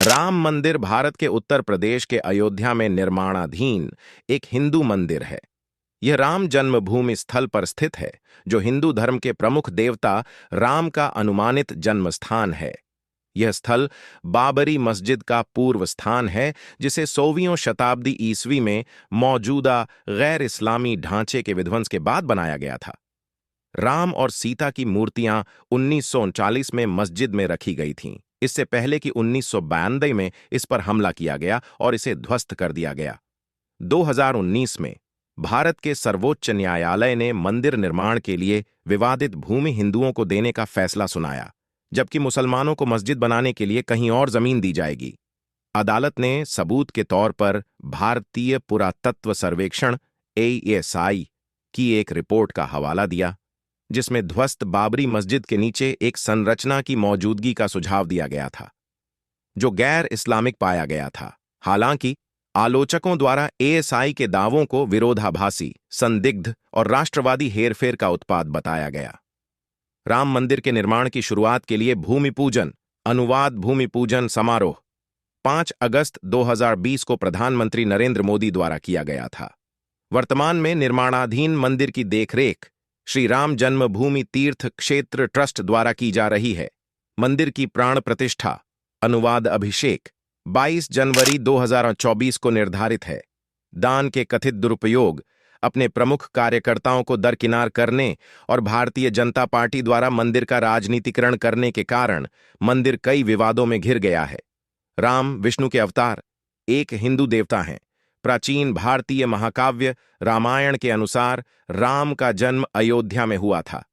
राम मंदिर भारत के उत्तर प्रदेश के अयोध्या में निर्माणाधीन एक हिंदू मंदिर है। यह राम जन्मभूमि स्थल पर स्थित है, जो हिंदू धर्म के प्रमुख देवता राम का अनुमानित जन्म स्थान है। यह स्थल बाबरी मस्जिद का पूर्व स्थान है, जिसे 16वीं शताब्दी ईस्वी में मौजूदा गैर इस्लामी ढांचे के विध्वंस के बाद बनाया गया था। राम और सीता की मूर्तियां 1939 में मस्जिद में रखी गई थीं। इससे पहले कि 1992 में इस पर हमला किया गया और इसे ध्वस्त कर दिया गया। 2019 में भारत के सर्वोच्च न्यायालय ने मंदिर निर्माण के लिए विवादित भूमि हिंदुओं को देने का फैसला सुनाया, जबकि मुसलमानों को मस्जिद बनाने के लिए कहीं और जमीन दी जाएगी। अदालत ने सबूत के तौर पर भारतीय पुरातत्व सर्वेक्षण ASI की एक रिपोर्ट का हवाला दिया, जिसमें ध्वस्त बाबरी मस्जिद के नीचे एक संरचना की मौजूदगी का सुझाव दिया गया था, जो गैर इस्लामिक पाया गया था। हालांकि आलोचकों द्वारा ASI के दावों को विरोधाभासी, संदिग्ध और राष्ट्रवादी हेरफेर का उत्पाद बताया गया। राम मंदिर के निर्माण की शुरुआत के लिए भूमि पूजन अनुवाद भूमि पूजन समारोह 5 अगस्त 2020 को प्रधानमंत्री नरेंद्र मोदी द्वारा किया गया था। वर्तमान में निर्माणाधीन मंदिर की देखरेख श्री राम जन्मभूमि तीर्थ क्षेत्र ट्रस्ट द्वारा की जा रही है। मंदिर की प्राण प्रतिष्ठा अनुवाद अभिषेक 22 जनवरी 2024 को निर्धारित है। दान के कथित दुरुपयोग, अपने प्रमुख कार्यकर्ताओं को दरकिनार करने और भारतीय जनता पार्टी द्वारा मंदिर का राजनीतिकरण करने के कारण मंदिर कई विवादों में घिर गया है। राम विष्णु के अवतार, एक हिंदू देवता हैं। प्राचीन भारतीय महाकाव्य रामायण के अनुसार राम का जन्म अयोध्या में हुआ था।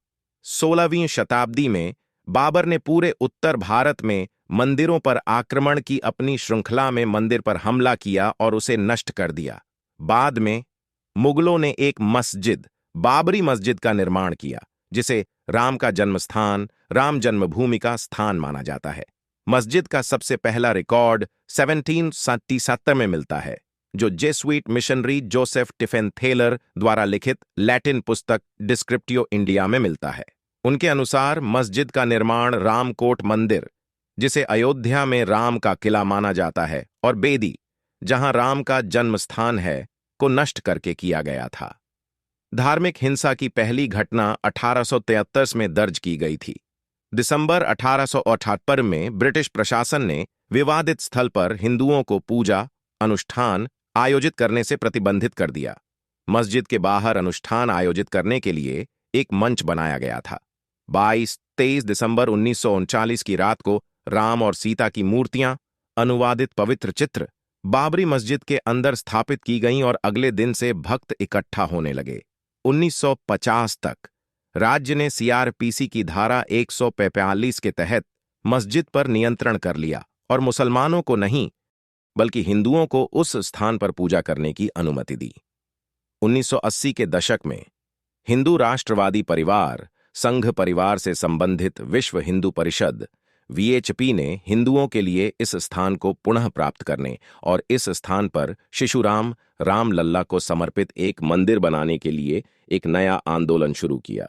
16वीं शताब्दी में बाबर ने पूरे उत्तर भारत में मंदिरों पर आक्रमण की अपनी श्रृंखला में मंदिर पर हमला किया और उसे नष्ट कर दिया। बाद में मुगलों ने एक मस्जिद, बाबरी मस्जिद का निर्माण किया, जिसे राम का जन्मस्थान, राम जन्मभूमि का स्थान माना जाता है। मस्जिद का सबसे पहला रिकॉर्ड 1777 में मिलता है, जो जेसुइट मिशनरी जोसेफ टिफेनथेलर द्वारा लिखित लैटिन पुस्तक डिस्क्रिप्टियो इंडिया में मिलता है। उनके अनुसार मस्जिद का निर्माण रामकोट मंदिर, जिसे अयोध्या में राम का किला माना जाता है, और बेदी, जहां राम का जन्म स्थान है, को नष्ट करके किया गया था। धार्मिक हिंसा की पहली घटना 1873 में दर्ज की गई थी। दिसंबर 1878 में ब्रिटिश प्रशासन ने विवादित स्थल पर हिंदुओं को पूजा अनुष्ठान आयोजित करने से प्रतिबंधित कर दिया। मस्जिद के बाहर अनुष्ठान आयोजित करने के लिए एक मंच बनाया गया था। 22-23 दिसंबर 1939 की रात को राम और सीता की मूर्तियां, अनुवादित पवित्र चित्र, बाबरी मस्जिद के अंदर स्थापित की गईं और अगले दिन से भक्त इकट्ठा होने लगे। 1950 तक राज्य ने CRPC की धारा 145 के तहत मस्जिद पर नियंत्रण कर लिया और मुसलमानों को नहीं, बल्कि हिंदुओं को उस स्थान पर पूजा करने की अनुमति दी। 1980 के दशक में हिंदू राष्ट्रवादी परिवार संघ परिवार से संबंधित विश्व हिंदू परिषद VHP ने हिंदुओं के लिए इस स्थान को पुनः प्राप्त करने और इस स्थान पर शिशुराम रामलल्ला को समर्पित एक मंदिर बनाने के लिए एक नया आंदोलन शुरू किया।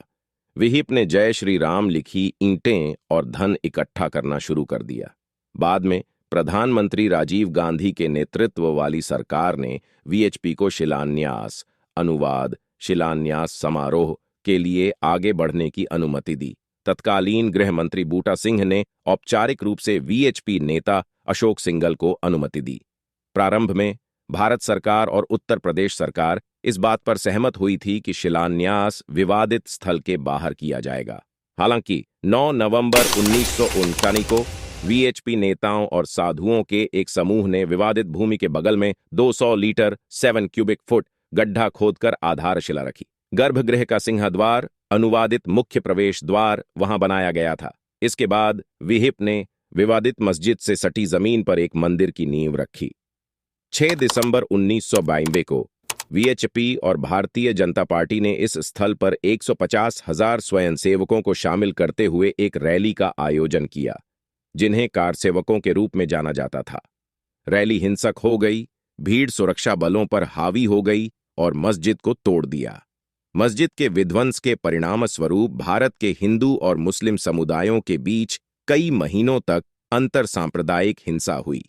विहिप ने जय श्री राम लिखी ईंटें और धन इकट्ठा करना शुरू कर दिया। बाद में प्रधानमंत्री राजीव गांधी के नेतृत्व वाली सरकार ने VHP को शिलान्यास अनुवाद शिलान्यास समारोह के लिए आगे बढ़ने की अनुमति दी। तत्कालीन गृह मंत्री बूटा सिंह ने औपचारिक रूप से VHP नेता अशोक सिंघल को अनुमति दी। प्रारंभ में भारत सरकार और उत्तर प्रदेश सरकार इस बात पर सहमत हुई थी कि शिलान्यास विवादित स्थल के बाहर किया जाएगा। हालांकि 9 नवंबर 1939 को VHP नेताओं और साधुओं के एक समूह ने विवादित भूमि के बगल में 200 लीटर 7 क्यूबिक फुट गड्ढा खोदकर आधारशिला रखी। गर्भगृह का सिंहद्वार, अनुवादित मुख्य प्रवेश द्वार वहां बनाया गया था। इसके बाद विहिप ने विवादित मस्जिद से सटी जमीन पर एक मंदिर की नींव रखी। 6 दिसंबर 1992 को VHP और भारतीय जनता पार्टी ने इस स्थल पर 150,000 स्वयंसेवकों को शामिल करते हुए एक रैली का आयोजन किया, जिन्हें कारसेवकों के रूप में जाना जाता था। रैली हिंसक हो गई, भीड़ सुरक्षा बलों पर हावी हो गई और मस्जिद को तोड़ दिया। मस्जिद के विध्वंस के परिणामस्वरूप भारत के हिंदू और मुस्लिम समुदायों के बीच कई महीनों तक अंतर सांप्रदायिक हिंसा हुई।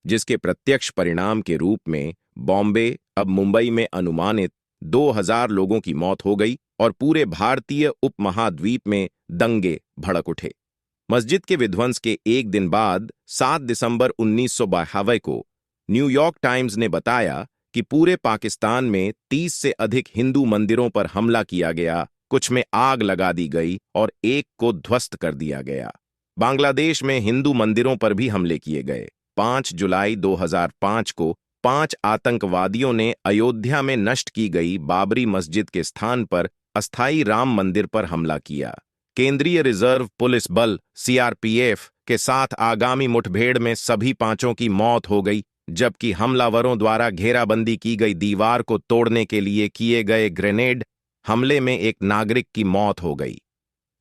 जिसके प्रत्यक्ष परिणाम के रूप में बॉम्बे, अब मुंबई में अनुमानित 2000 लोगों की मौत हो गई और पूरे भारतीय उपमहाद्वीप में दंगे भड़क उठे। मस्जिद के विध्वंस के एक दिन बाद 7 दिसंबर 1952 को न्यूयॉर्क टाइम्स ने बताया कि पूरे पाकिस्तान में 30 से अधिक हिंदू मंदिरों पर हमला किया गया, कुछ में आग लगा दी गई और एक को ध्वस्त कर दिया गया। बांग्लादेश में हिंदू मंदिरों पर भी हमले किए गए। 5 जुलाई 2005 को 5 आतंकवादियों ने अयोध्या में नष्ट की गई बाबरी मस्जिद के स्थान पर अस्थायी राम मंदिर पर हमला किया। केंद्रीय रिजर्व पुलिस बल सीआरपीएफ के साथ आगामी मुठभेड़ में सभी 5 की मौत हो गई, जबकि हमलावरों द्वारा घेराबंदी की गई दीवार को तोड़ने के लिए किए गए ग्रेनेड हमले में एक नागरिक की मौत हो गई।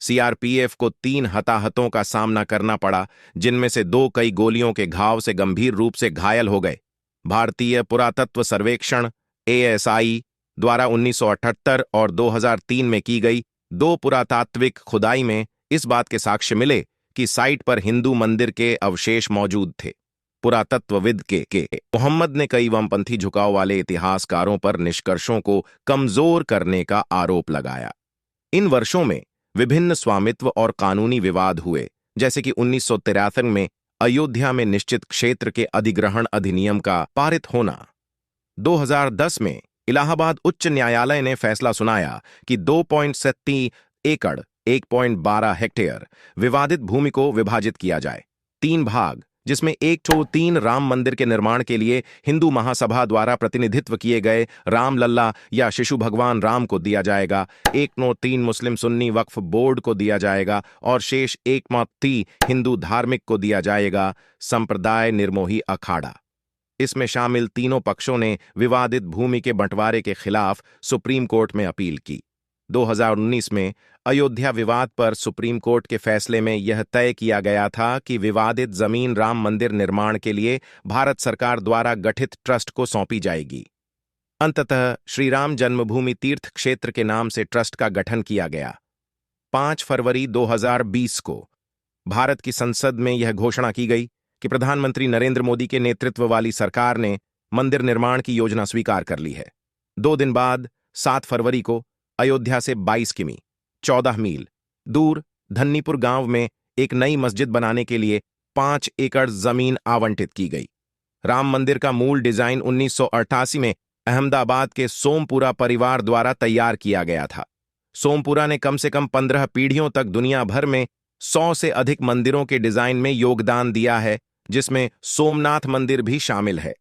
सीआरपीएफ को 3 हताहतों का सामना करना पड़ा, जिनमें से 2 कई गोलियों के घाव से गंभीर रूप से घायल हो गए। भारतीय पुरातत्व सर्वेक्षण एएसआई द्वारा 1978 और 2003 में की गई 2 पुरातात्विक खुदाई में इस बात के साक्ष्य मिले कि साइट पर हिंदू मंदिर के अवशेष मौजूद थे। पुरातत्वविद के मोहम्मद ने कई वामपंथी झुकाव वाले इतिहासकारों पर निष्कर्षों को कमजोर करने का आरोप लगाया। इन वर्षों में विभिन्न स्वामित्व और कानूनी विवाद हुए, जैसे कि 1983 में अयोध्या में निश्चित क्षेत्र के अधिग्रहण अधिनियम का पारित होना। 2010 में इलाहाबाद उच्च न्यायालय ने फैसला सुनाया कि 2.37 एकड़ 1.12 हेक्टेयर विवादित भूमि को विभाजित किया जाए 3 भाग, जिसमें 1/3 राम मंदिर के निर्माण के लिए हिंदू महासभा द्वारा प्रतिनिधित्व किए गए राम लल्ला या शिशु भगवान राम को दिया जाएगा, 1/3 मुस्लिम सुन्नी वक्फ बोर्ड को दिया जाएगा और शेष 1/3 हिंदू धार्मिक को दिया जाएगा। संप्रदाय निर्मोही अखाड़ा। इसमें शामिल तीनों पक्षों ने विवादित भूमि के बंटवारे के खिलाफ सुप्रीम कोर्ट में अपील की। 2019 में अयोध्या विवाद पर सुप्रीम कोर्ट के फैसले में यह तय किया गया था कि विवादित जमीन राम मंदिर निर्माण के लिए भारत सरकार द्वारा गठित ट्रस्ट को सौंपी जाएगी। अंततः श्री राम जन्मभूमि तीर्थ क्षेत्र के नाम से ट्रस्ट का गठन किया गया। 5 फरवरी 2020 को भारत की संसद में यह घोषणा की गई कि प्रधानमंत्री नरेंद्र मोदी के नेतृत्व वाली सरकार ने मंदिर निर्माण की योजना स्वीकार कर ली है। 2 दिन बाद 7 फरवरी को अयोध्या से 22 किमी 14 मील दूर धन्नीपुर गांव में एक नई मस्जिद बनाने के लिए 5 एकड़ जमीन आवंटित की गई। राम मंदिर का मूल डिजाइन 1988 में अहमदाबाद के सोमपुरा परिवार द्वारा तैयार किया गया था। सोमपुरा ने कम से कम 15 पीढ़ियों तक दुनिया भर में 100 से अधिक मंदिरों के डिजाइन में योगदान दिया है, जिसमें सोमनाथ मंदिर भी शामिल है।